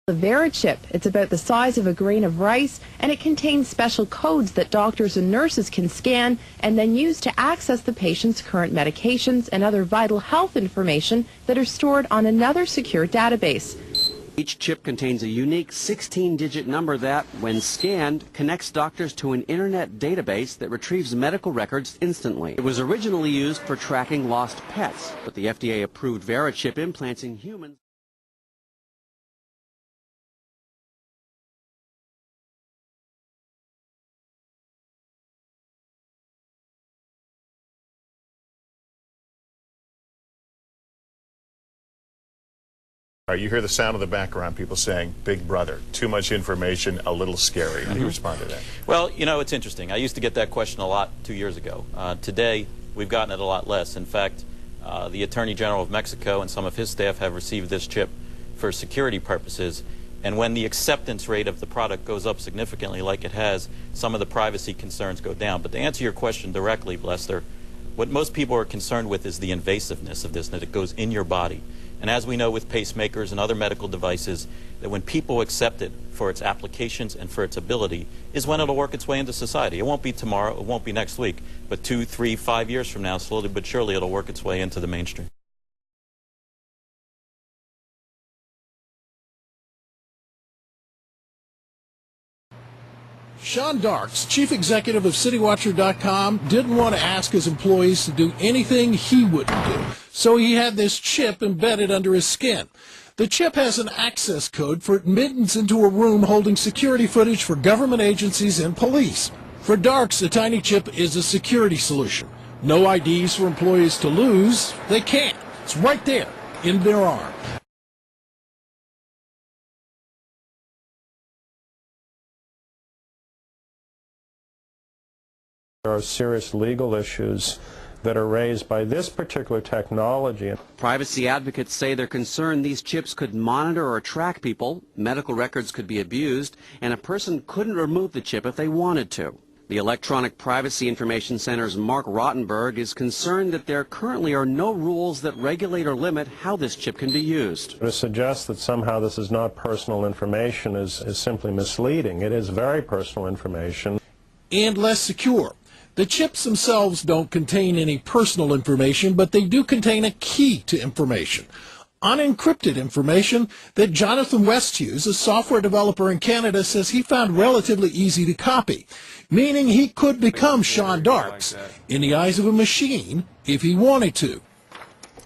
The Verichip. It's about the size of a grain of rice, and it contains special codes that doctors and nurses can scan and then use to access the patient's current medications and other vital health information that are stored on another secure database. Each chip contains a unique 16-digit number that, when scanned, connects doctors to an internet database that retrieves medical records instantly. It was originally used for tracking lost pets, but the FDA approved Verichip implants in humans. All right, you hear the sound of the background, people saying, "Big brother, too much information, a little scary." How do you respond to that? Well, you know, it's interesting. I used to get that question a lot 2 years ago. Today, we've gotten it a lot less. In fact, the Attorney General of Mexico and some of his staff have received this chip for security purposes. And when the acceptance rate of the product goes up significantly like it has, some of the privacy concerns go down. But to answer your question directly, Lester, what most people are concerned with is the invasiveness of this, that it goes in your body. And as we know with pacemakers and other medical devices, that when people accept it for its applications and for its ability is when it'll work its way into society. It won't be tomorrow, it won't be next week, but 2, 3, 5 years from now, slowly but surely it'll work its way into the mainstream. Sean Darks, chief executive of CityWatcher.com, didn't want to ask his employees to do anything he wouldn't do, so he had this chip embedded under his skin. The chip has an access code for admittance into a room holding security footage for government agencies and police. For Darks, the tiny chip is a security solution. No IDs for employees to lose. They can't. It's right there in their arm. There are serious legal issues that are raised by this particular technology. Privacy advocates say they're concerned these chips could monitor or track people, medical records could be abused, and a person couldn't remove the chip if they wanted to. The Electronic Privacy Information Center's Mark Rottenberg is concerned that there currently are no rules that regulate or limit how this chip can be used. To suggest that somehow this is not personal information is simply misleading. It is very personal information. And less secure. The chips themselves don't contain any personal information, but they do contain a key to information. Unencrypted information that Jonathan Westhughes, a software developer in Canada, says he found relatively easy to copy, meaning he could become Sean Darks in the eyes of a machine if he wanted to.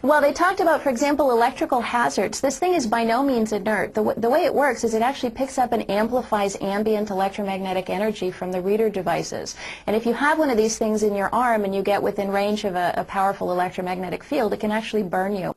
Well, they talked about, for example, electrical hazards. This thing is by no means inert. The way it works is it actually picks up and amplifies ambient electromagnetic energy from the reader devices. And if you have one of these things in your arm and you get within range of a powerful electromagnetic field, it can actually burn you.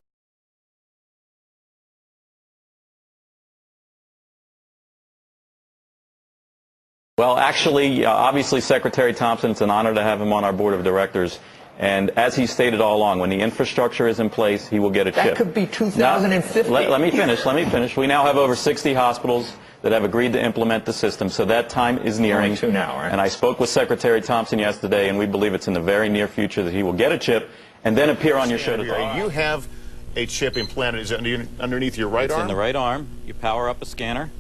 Well, actually, obviously, Secretary Thompson, it's an honor to have him on our board of directors. And as he stated all along, when the infrastructure is in place, he will get a chip. That could be 2050. Now, let me finish. We now have over 60 hospitals that have agreed to implement the system, so that time is nearing. Only 2 now, right? And I spoke with Secretary Thompson yesterday, and we believe it's in the very near future that he will get a chip and then appear on your show to talk. You have a chip implanted. Is it underneath your right arm? It's in the right arm. You power up a scanner,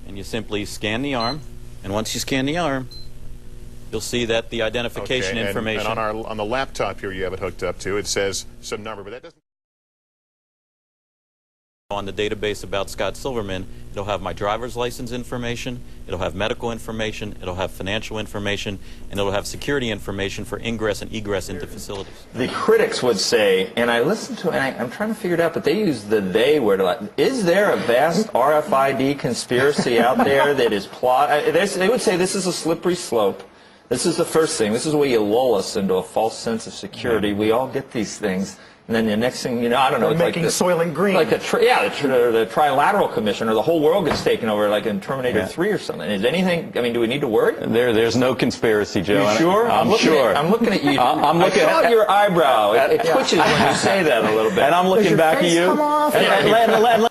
and you simply scan the arm. And once you scan the arm, you'll see that the identification information. And on the laptop here you have it hooked up to, it says some number, but that doesn't. On the database about Scott Silverman, it'll have my driver's license information, it'll have medical information, it'll have financial information, and it'll have security information for ingress and egress into facilities. The critics would say, and I listened to it, and I'm trying to figure it out, but they use the "they" word a lot. Is there a vast RFID conspiracy out there that is they would say this is a slippery slope. This is the first thing. This is where you lull us into a false sense of security. We all get these things. And then the next thing you know, I don't know, it's making like Soylent Green. Like the Trilateral Commission, or the whole world gets taken over, like in Terminator 3 or something. Is anything? I mean, do we need to worry? There's no conspiracy, Joe. You sure? I'm sure. I'm looking at you. I saw your eyebrow. It twitches when you say that a little bit. And I'm looking back at you. Come off.